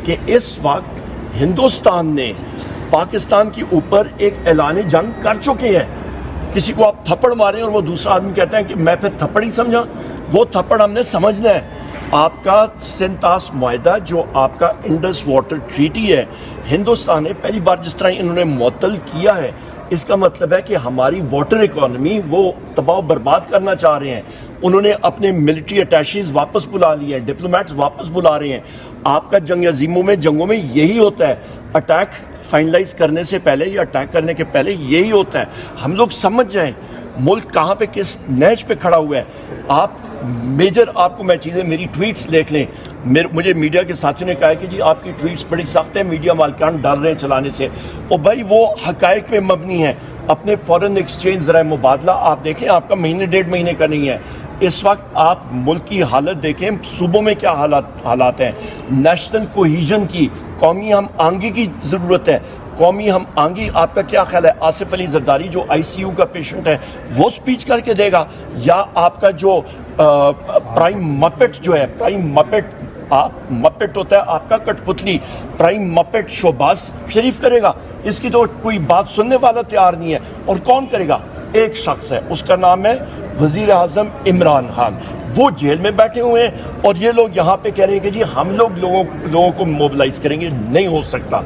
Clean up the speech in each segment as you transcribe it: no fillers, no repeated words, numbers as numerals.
कि इस वक्त हिंदुस्तान ने पाकिस्तान के ऊपर एक ऐलान जंग कर चुके हैं। किसी को आप थप्पड़ मारें और वो दूसरा आदमी कहता है कि मैं फिर थप्पड़ ही समझा, वो थप्पड़ हमने समझना है। आपका सिंतास मुआहदा जो आपका इंडस वाटर ट्रीटी है, हिंदुस्तान ने पहली बार जिस तरह इन्होंने मुअत्तल किया है, इसका मतलब है कि हमारी वाटर इकोनॉमी वो तबाह बर्बाद करना चाह रहे हैं। उन्होंने अपने मिलिट्री अटैचीज वापस बुला लिए हैं, डिप्लोमेट्स वापस बुला रहे हैं। आपका जंग अजीमों में जंगों में यही होता है, अटैक फाइनलाइज करने से पहले या अटैक करने के पहले यही होता है। हम लोग समझ जाएं मुल्क कहाँ पे किस नहज पे खड़ा हुआ है। आप मेजर आपको मैं चीज़ें मेरी ट्वीट्स देख लें। मुझे मीडिया के साथियों ने कहा है कि जी आपकी ट्वीट्स बड़ी सख्त है, मीडिया मालिकान डर रहे हैं चलाने से। और भाई वो हकायक पे मबनी है। अपने फॉरेन एक्सचेंज ज़रा मुबादला आप देखें, आपका महीने 1.5 महीने का नहीं है। इस वक्त आप मुल्क की हालत देखें, सूबों में क्या हालात हैं। नेशनल कोहीजन की, कौमी हम आंगी की ज़रूरत है। कौमी हम आंगी, आपका क्या ख्याल है आसिफ अली जरदारी जो ICU का पेशेंट है वो स्पीच करके देगा, या आपका जो प्राइम मपेट जो है, प्राइम मपेट मपेट होता है आपका कठपुतली, प्राइम मपेट शोबाज शरीफ करेगा? इसकी तो कोई बात सुनने वाला तैयार नहीं है। और कौन करेगा? एक शख्स है, उसका नाम है वजीर आजम इमरान खान। वो जेल में बैठे हुए हैं और ये लोग यहाँ पे कह रहे हैं कि जी हम लोगों को मोबिलाइज करेंगे। नहीं हो सकता।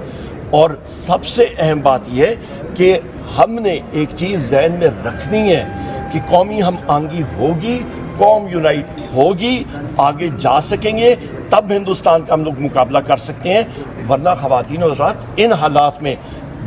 और सबसे अहम बात यह है कि हमने एक चीज़ जहन में रखनी है कि कौमी हम आंगी होगी, कौम यूनाइट होगी, आगे जा सकेंगे, तब हिंदुस्तान का हम लोग मुकाबला कर सकते हैं। वरना ख़वातीन और हज़रात, इन हालात में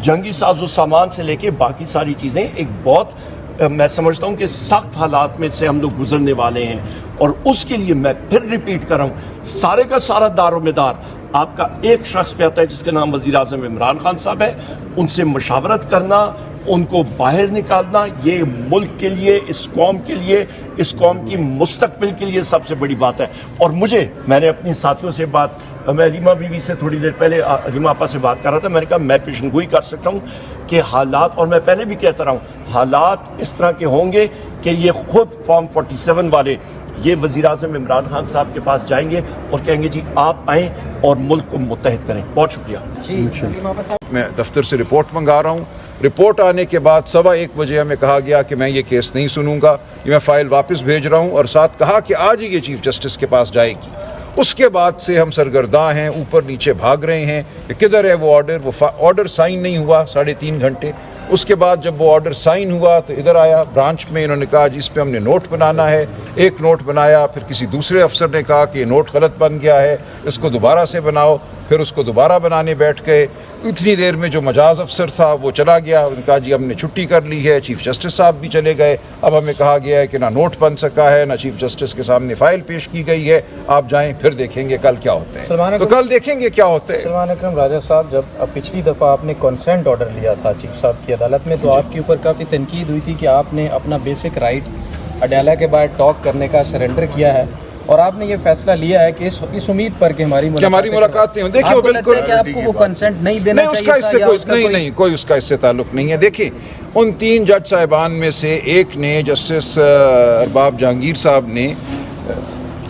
जंगी साजो सामान से लेके बाकी सारी चीज़ें एक बहुत मैं समझता हूँ कि सख्त हालात में से हम लोग गुजरने वाले हैं। और उसके लिए मैं फिर रिपीट कर रहा हूँ, सारे का सारा दारोमदार आपका एक शख्स पे आता है जिसका नाम वज़ीर आज़म इमरान खान साहब है। उनसे मशावरत करना, उनको बाहर निकालना, ये मुल्क के लिए, इस कौम के लिए, इस कौम की मुस्तकबिल के लिए सबसे बड़ी बात है। और मैंने अपनी साथियों से बात, मैं रीमा बीवी से थोड़ी देर पहले रीमा आपा से बात कर रहा था, मैंने कहा मैं पेशेंटगोई कर सकता हूँ कि हालात, और मैं पहले भी कहता रहा हूँ, हालात इस तरह के होंगे कि ये खुद फॉर्म 47 वाले ये वज़ीर आज़म इमरान खान साहब के पास जाएंगे और कहेंगे जी आप आएँ और मुल्क को मुत्तहिद करें। बहुत शुक्रिया। मैं दफ्तर से रिपोर्ट मंगा रहा हूँ। रिपोर्ट आने के बाद 1:15 बजे हमें कहा गया कि मैं ये केस नहीं सुनूंगा, ये मैं फ़ाइल वापस भेज रहा हूँ, और साथ कहा कि आज ही ये चीफ जस्टिस के पास जाएगी। उसके बाद से हम सरगर्दा हैं, ऊपर नीचे भाग रहे हैं कि किधर है वो ऑर्डर। वो ऑर्डर साइन नहीं हुआ 3.5 घंटे। उसके बाद जब वो ऑर्डर साइन हुआ तो इधर आया ब्रांच में, इन्होंने कहा जिस पे हमने नोट बनाना है। एक नोट बनाया, फिर किसी दूसरे अफसर ने कहा कि ये नोट गलत बन गया है, इसको दोबारा से बनाओ। फिर उसको दोबारा बनाने बैठ गए। इतनी देर में जो मजाज अफसर था वो चला गया, उन्होंने कहा जी हमने छुट्टी कर ली है। चीफ जस्टिस साहब भी चले गए। अब हमें कहा गया है कि ना नोट बन सका है, ना चीफ जस्टिस के सामने फाइल पेश की गई है। आप जाएं, फिर देखेंगे कल क्या होते हैं। तो कल देखेंगे क्या होते हैं। सलमान अकरम राजा साहब, जब पिछली दफ़ा आपने कंसेंट ऑर्डर लिया था चीफ साहब की अदालत में, तो आपके ऊपर काफ़ी तनकीद हुई थी कि आपने अपना बेसिक राइट अडाला के बाद टॉक करने का सरेंडर किया है, और आपने ये फैसला लिया है कि इस उम्मीद पर कि हमारी मुलाकात नहीं हो। देखिए बिल्कुल कि आपको वो कंसेंट नहीं देना चाहिए उसका इससे कोई उसका इससे ताल्लुक नहीं है। देखिए उन 3 जज साहिबान में से एक ने, जस्टिस अरबाब जहांगीर साहब ने,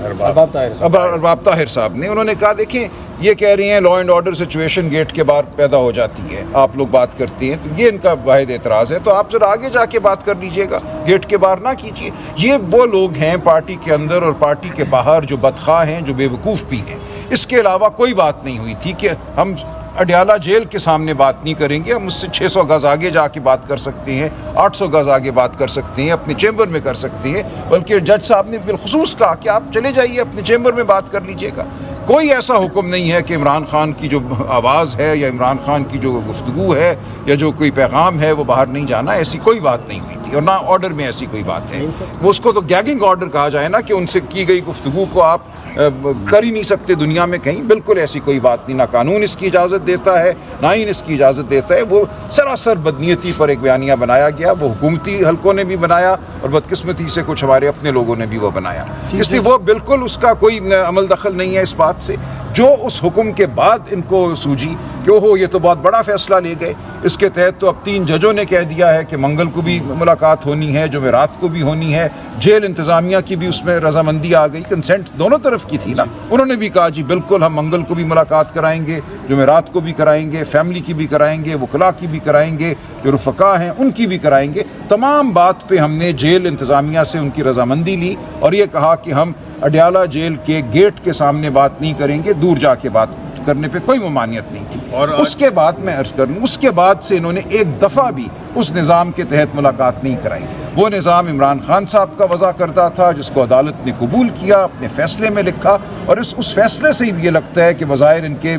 अरबाब ताहिर साहब ने, उन्होंने कहा देखिए ये कह रही हैं law and order situation gate के बाहर पैदा हो जाती है, आप लोग बात करती हैं, तो ये इनका वाहिद एतराज़ है। तो आप जरा आगे जाके बात कर लीजिएगा, गेट के बाहर ना कीजिए। ये वो लोग हैं पार्टी के अंदर और पार्टी के बाहर जो बदखा हैं, जो बेवकूफ़ भी हैं। इसके अलावा कोई बात नहीं हुई थी कि हम अडयाला जेल के सामने बात नहीं करेंगे, हम उससे 600 गज़ आगे जाके बात कर सकते हैं, 800 गज़ आगे बात कर सकते हैं, अपने चैम्बर में कर सकते हैं। बल्कि जज साहब ने बिलखुसूस कहा कि आप चले जाइए अपने चैम्बर में बात कर लीजिएगा। कोई ऐसा हुक्म नहीं है कि इमरान खान की जो आवाज़ है या इमरान खान की जो गुफ्तगू है या जो कोई पैगाम है वो बाहर नहीं जाना, ऐसी कोई बात नहीं हुई थी। और ना ऑर्डर में ऐसी कोई बात है। वो उसको तो गैगिंग ऑर्डर कहा जाए ना, कि उनसे की गई गुफ्तगू को आप कर ही नहीं सकते दुनिया में कहीं। बिल्कुल ऐसी कोई बात नहीं, ना कानून इसकी इजाज़त देता है, ना ही इसकी इजाज़त देता है। वो सरासर बदनीयती पर एक बयानिया बनाया गया, वो हुकूमती हलकों ने भी बनाया और बदकिस्मती से कुछ हमारे अपने लोगों ने भी वो बनाया। इसलिए वो बिल्कुल उसका कोई अमल दखल नहीं है इस बात से। जो उस हुक्म के बाद इनको सूझी कि ओहो ये तो बहुत बड़ा फैसला ले गए। इसके तहत तो अब 3 जजों ने कह दिया है कि मंगल को भी मुलाकात होनी है, जुमेरात को भी होनी है। जेल इंतज़ामिया की भी उसमें रजामंदी आ गई, कंसेंट दोनों तरफ की थी ना। उन्होंने भी कहा जी बिल्कुल हम मंगल को भी मुलाकात कराएंगे, जुमेरात को भी कराएंगे, फैमिली की भी कराएंगे, वकला की भी कराएंगे, जो रुफ़का हैं उनकी भी कराएंगे। तमाम बात पे हमने जेल इंतज़ामिया से उनकी रजामंदी ली और ये कहा कि हम अडयाला जेल के गेट के सामने बात नहीं करेंगे, दूर जाके बात करने पे कोई ममानियत नहीं थी। और उसके बाद मैं अर्ज करूँ, उसके बाद से इन्होंने एक दफ़ा भी उस निज़ाम के तहत मुलाकात नहीं कराई। वो निज़ाम इमरान खान साहब का वज़ा करता था, जिसको अदालत ने कबूल किया, अपने फैसले में लिखा, और उस फैसले से ही ये लगता है कि वज़ाहिर इनके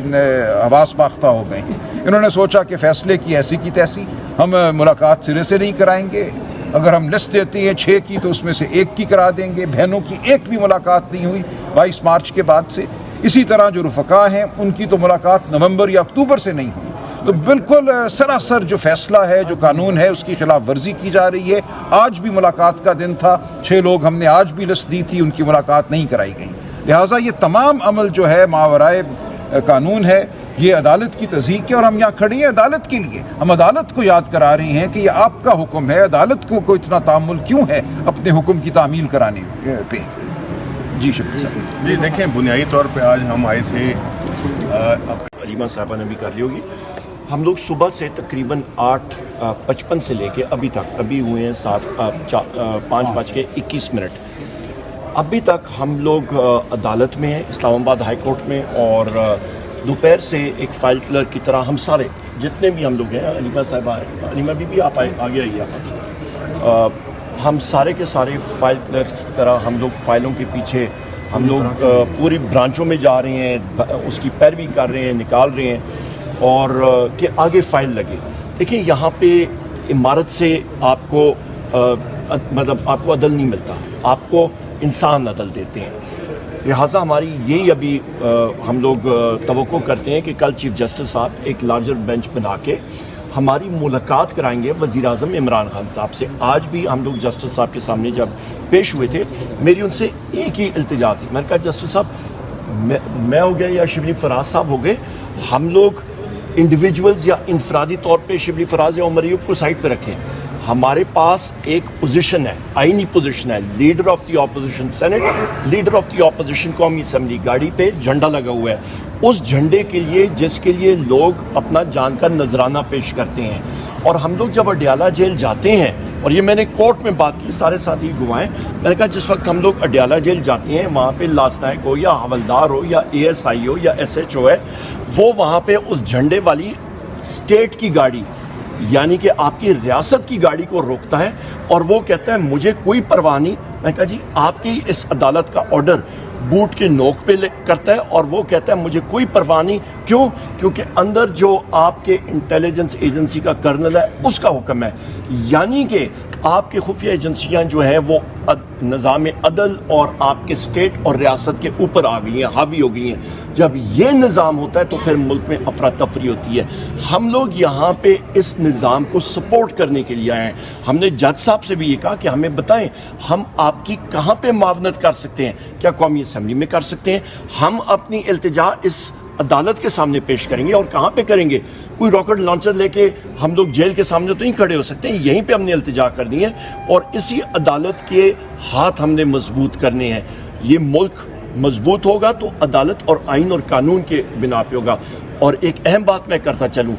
हवास बाख्ता हो गए हैं। इन्होंने सोचा कि फ़ैसले की ऐसी की तैसी, हम मुलाकात सिरे से नहीं कराएंगे। अगर हम लिस्ट देते हैं 6 की तो उसमें से 1 की करा देंगे। बहनों की एक भी मुलाकात नहीं हुई 22 मार्च के बाद से। इसी तरह जो रुफ़का हैं उनकी तो मुलाकात नवंबर या अक्टूबर से नहीं हुई। तो बिल्कुल सरासर जो फैसला है, जो कानून है, उसकी खिलाफ वर्जी की जा रही है। आज भी मुलाकात का दिन था, 6 लोग हमने आज भी लिस्ट दी थी, उनकी मुलाकात नहीं कराई गई। लिहाजा ये तमाम अमल जो है मावराए कानून है, ये अदालत की तज़हीक है और हम यहाँ खड़े हैं अदालत के लिए। हम अदालत को याद करा रहे हैं कि ये आपका हुक्म है, अदालत को इतना तामुल क्यों है अपने हुक्म की तामील कराने पे। जी शुक्रिया। जी देखें, बुनियादी तौर पे आज हम आए थे, अलीमा साहबा ने भी कर ली होगी। हम लोग सुबह से तकरीबन 8:55 से लेके अभी तक, अभी हुए हैं 5:21। अभी तक हम लोग अदालत में हैं, इस्लामाबाद हाई कोर्ट में, और दोपहर से एक फाइल क्लर्क की तरह हम सारे जितने भी हम लोग हैं, अलीमा साहबा, अलीमा भी आप आगे आइए आप, हम सारे के सारे फाइल क्लर्क की तरह हम लोग फाइलों के पीछे हम लोग पूरी ब्रांचों में जा रहे हैं, उसकी पैरवी कर रहे हैं, निकाल रहे हैं, और कि आगे फाइल लगे। देखिए यहाँ पे इमारत से आपको मतलब आपको अदल नहीं मिलता, आपको इंसान अदल देते हैं। लिहाजा हमारी यही अभी हम लोग तवक्को करते हैं कि कल चीफ जस्टिस साहब एक लार्जर बेंच बना के हमारी मुलाकात कराएंगे वज़ीर-ए-आज़म इमरान खान साहब से। आज भी हम लोग जस्टिस साहब के सामने जब पेश हुए थे, मेरी उनसे एक ही इल्तिजा थी। मैंने कहा जस्टिस साहब, मैं हो गया या शिबली फराज साहब हो गए, हम लोग इंडिविजुअल्स या इनफरादी तौर पे शिबली फराज या उमर अय्यूब को साइड पे रखें। हमारे पास एक पोजीशन है, आईनी पोजीशन है, leader of the opposition senate, leader of the opposition कौमी असम्बली। गाड़ी पे झंडा लगा हुआ है, उस झंडे के लिए जिसके लिए लोग अपना जान का नजराना पेश करते हैं। और हम लोग जब अडयाला जेल जाते हैं, और ये मैंने कोर्ट में बात की, सारे साथी गवाएं, मैंने कहा जिस वक्त हम लोग अडयाला जेल जाते हैं, वहाँ पे लासनायक हो या हवलदार हो या ASI हो या SHO है, वो वहाँ पे उस झंडे वाली स्टेट की गाड़ी, यानी कि आपकी रियासत की गाड़ी को रोकता है और वो कहता है मुझे कोई परवाह नहीं। मैं कहा जी आपकी इस अदालत का ऑर्डर बूट के नोक पे करता है और वो कहता है मुझे कोई परवाह नहीं। क्यों? क्योंकि अंदर जो आपके इंटेलिजेंस एजेंसी का कर्नल है उसका हुक्म है, यानी कि आपकी खुफिया एजेंसियां जो हैं वो निज़ाम अदल और आपके स्टेट और रियासत के ऊपर आ गई हैं, हावी हो गई हैं। जब ये निज़ाम होता है तो फिर मुल्क में अफरा तफरी होती है। हम लोग यहाँ पे इस निज़ाम को सपोर्ट करने के लिए आए हैं। हमने जज साहब से भी ये कहा कि हमें बताएं हम आपकी कहाँ पे मावनत कर सकते हैं, क्या कौमी असम्बली में कर सकते हैं? हम अपनी इल्तिजा इस अदालत के सामने पेश करेंगे, और कहाँ पे करेंगे? कोई रॉकेट लॉन्चर लेके हम लोग जेल के सामने तो नहीं खड़े हो सकते, यहीं पे हमने इल्तिजा करनी है और इसी अदालत के हाथ हमने मजबूत करने हैं। ये मुल्क मजबूत होगा तो अदालत और आइन और कानून के बिना पे होगा। और एक अहम बात मैं करता चलूँ,